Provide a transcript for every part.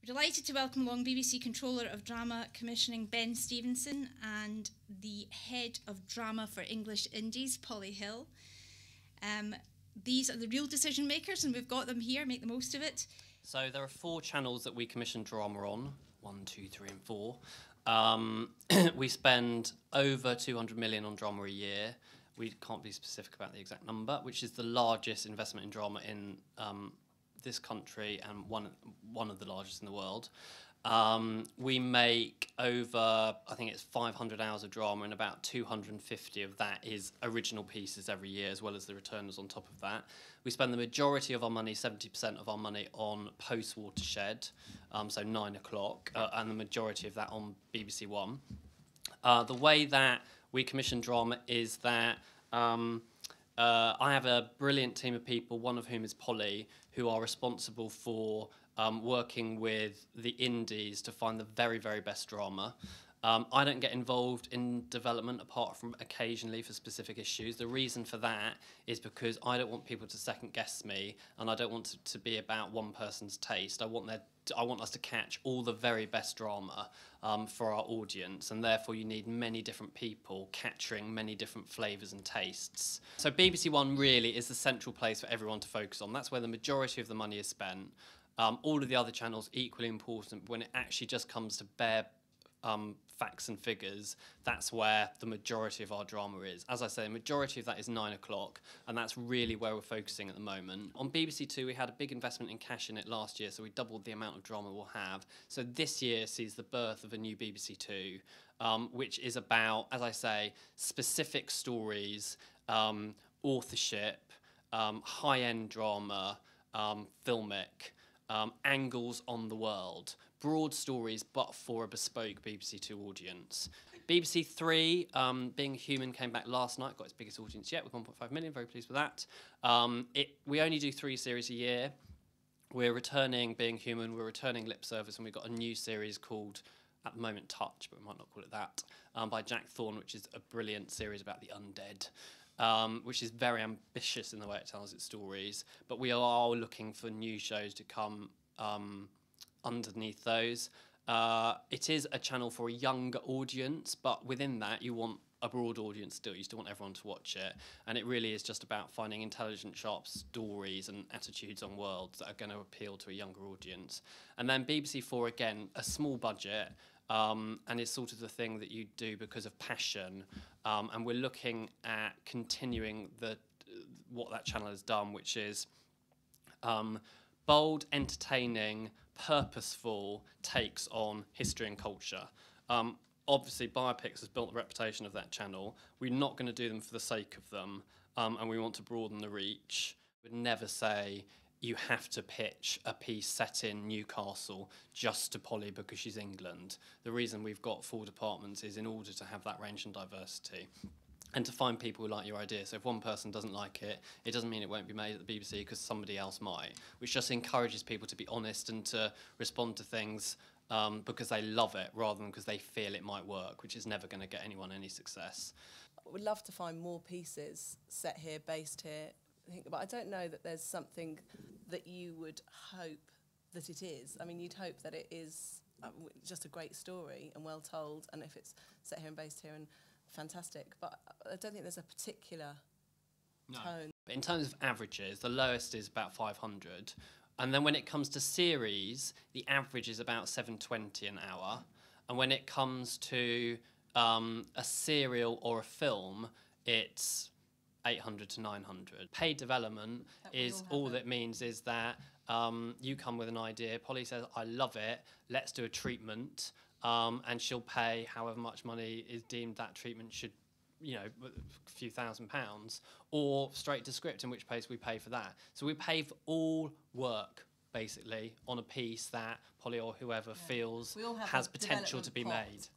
We're delighted to welcome along BBC Controller of Drama Commissioning Ben Stephenson and the Head of Drama for English Indies, Polly Hill. These are the real decision makers and we've got them here, make the most of it. So there are 4 channels that we commission drama on, 1, 2, 3 and 4. We spend over 200 million on drama a year. We can't be specific about the exact number, which is the largest investment in drama in this country and one of the largest in the world. We make over, I think it's 500 hours of drama, and about 250 of that is original pieces every year, as well as the returners on top of that. We spend the majority of our money, 70% of our money, on post-watershed, so 9 o'clock, and the majority of that on BBC One. The way that we commission drama is that I have a brilliant team of people, one of whom is Polly, who are responsible for working with the indies to find the very, very best drama. I don't get involved in development apart from occasionally for specific issues. The reason for that is because I don't want people to second guess me, and I don't want it to be about one person's taste. I want us to catch all the very best drama for our audience, and therefore you need many different people capturing many different flavours and tastes. So BBC One really is the central place for everyone to focus on. That's where the majority of the money is spent. All of the other channels equally important, but when it actually just comes to bare facts and figures, that's where the majority of our drama is. As I say, the majority of that is 9 o'clock, and that's really where we're focusing at the moment. On BBC Two, we had a big investment in cash in it last year, so we doubled the amount of drama we'll have. So this year sees the birth of a new BBC Two, which is about, as I say, specific stories, authorship, high-end drama, filmic, angles on the world. Broad stories, but for a bespoke BBC Two audience. BBC Three, Being Human, came back last night, got its biggest audience yet with 1.5 million, very pleased with that. We only do 3 series a year. We're returning Being Human, we're returning Lip Service, and we've got a new series called, at the moment, Touch, but we might not call it that, by Jack Thorne, which is a brilliant series about the undead. Which is very ambitious in the way it tells its stories, but we are looking for new shows to come underneath those. It is a channel for a younger audience, but within that you want a broad audience still. You still want everyone to watch it, and it really is just about finding intelligent, sharp stories and attitudes on worlds that are going to appeal to a younger audience. And then BBC Four, again, a small budget, and it's sort of the thing that you do because of passion, and we're looking at continuing what that channel has done, which is bold, entertaining, purposeful takes on history and culture. Obviously, biopics has built the reputation of that channel. We're not going to do them for the sake of them, and we want to broaden the reach. We'd never say you have to pitch a piece set in Newcastle just to Polly because she's England. The reason we've got 4 departments is in order to have that range and diversity, and to find people who like your idea. So if one person doesn't like it, it doesn't mean it won't be made at the BBC because somebody else might, which just encourages people to be honest and to respond to things because they love it rather than because they feel it might work, which is never going to get anyone any success. I would love to find more pieces set here, based here, but I don't know that there's something that you would hope that it is. I mean, you'd hope that it is just a great story and well told, and if it's set here and based here, and fantastic, but I don't think there's a particular tone. But in terms of averages, the lowest is about 500, and then when it comes to series, the average is about 720 an hour, and when it comes to a serial or a film, it's 800 to 900. Paid development is all that means is that you come with an idea, Polly says, I love it, let's do a treatment, and she'll pay however much money is deemed that treatment should, you know, a few £1,000s, or straight to script, in which case we pay for that. So we pay for all work, basically, on a piece that Polly or whoever feels has potential to be made.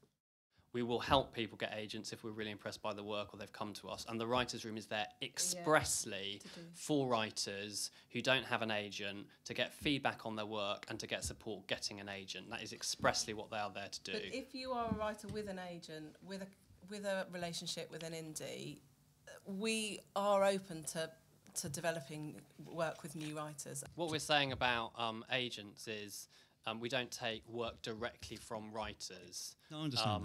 We will help people get agents if we're really impressed by the work or they've come to us. And the writers' room is there expressly for writers who don't have an agent to get feedback on their work and to get support getting an agent. That is expressly what they are there to do. But if you are a writer with an agent, with a relationship with an indie, we are open to developing work with new writers. What we're saying about agents is We don't take work directly from writers. No, I understand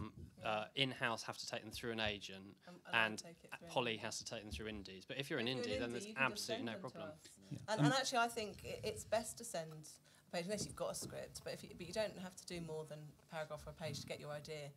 In-house have to take them through an agent, and Polly has to take them through indies. But if you're an indie, then there's absolutely no problem. And actually, I think it's best to send a page, unless you've got a script, but you don't have to do more than a paragraph or a page to get your idea.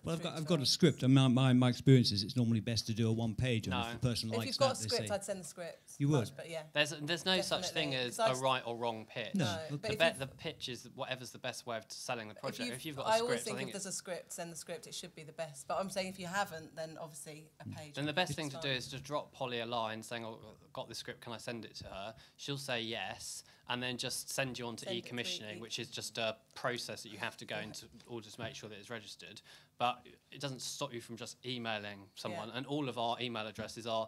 Well, I've got a script, and my experience is it's normally best to do a one-page, and if the person likes that, if you've got a script, I'd send the script. You would? But yeah. There's no such thing as a right or wrong pitch. No. The pitch is whatever's the best way of selling the project. If you've got a I script, always think if there's a script, send the script. It should be the best. But I'm saying if you haven't, then obviously a page. Then the best thing to do is just drop Polly a line saying, "Oh, I've got this script. Can I send it to her?" She'll say yes, and then just send you on to e-commissioning, which is just a process that you have to go into order to make sure that it's registered. But it doesn't stop you from just emailing someone. And all of our email addresses are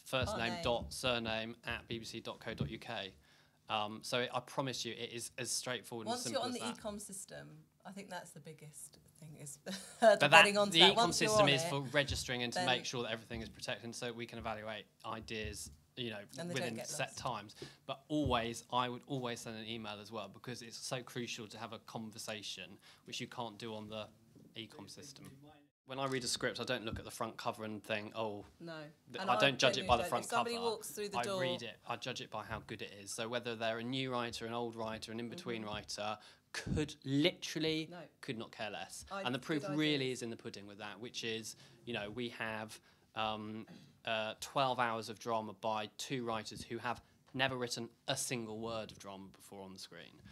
first name dot surname at bbc.co.uk. So I promise you, it is as straightforward and simple as that. Once you're on the e-com system, I think that's the biggest thing, is getting onto the that. e-com system is for registering and to make sure that everything is protected, so we can evaluate ideas, within set times. But I would always send an email as well, because it's so crucial to have a conversation, which you can't do on the e-com system. When I read a script, I don't look at the front cover and think, oh, no. I don't judge it by the front cover. If somebody walks through the door, I read it. I judge it by how good it is. So whether they're a new writer, an old writer, an in-between writer, could not care less. And the proof really is in the pudding with that, which is, we have 12 hours of drama by 2 writers who have never written a single word of drama before on the screen.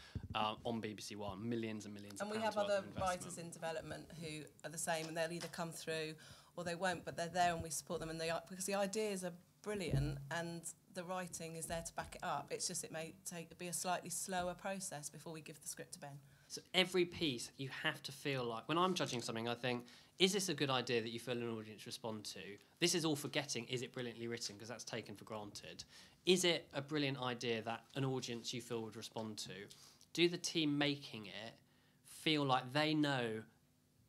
On BBC One, millions and millions of pounds. And we have other writers in development who are the same, and they'll either come through or they won't, but they're there and we support them, and because the ideas are brilliant and the writing is there to back it up. It's just it may be a slightly slower process before we give the script to Ben. So every piece you have to feel like, when I'm judging something, I think, is this a good idea that you feel an audience respond to? This is all forgetting, is it brilliantly written, because that's taken for granted. Is it a brilliant idea that an audience you feel would respond to? Do the team making it feel like they know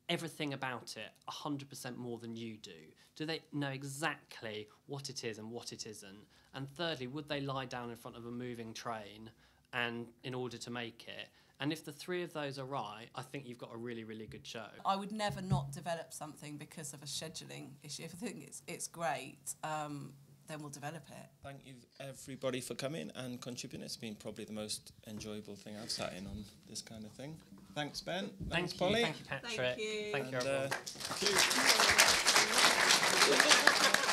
everything about it 100% more than you do? Do they know exactly what it is and what it isn't? And thirdly, would they lie down in front of a moving train and in order to make it? And if the 3 of those are right, I think you've got a really, really good show. I would never not develop something because of a scheduling issue. If I think it's great, then we'll develop it. Thank you, everybody, for coming and contributing. It's been probably the most enjoyable thing I've sat in on this kind of thing. Thanks, Ben. Thanks, Polly. Thank you, Patrick. Thank you. Thank you, everyone. Thank you.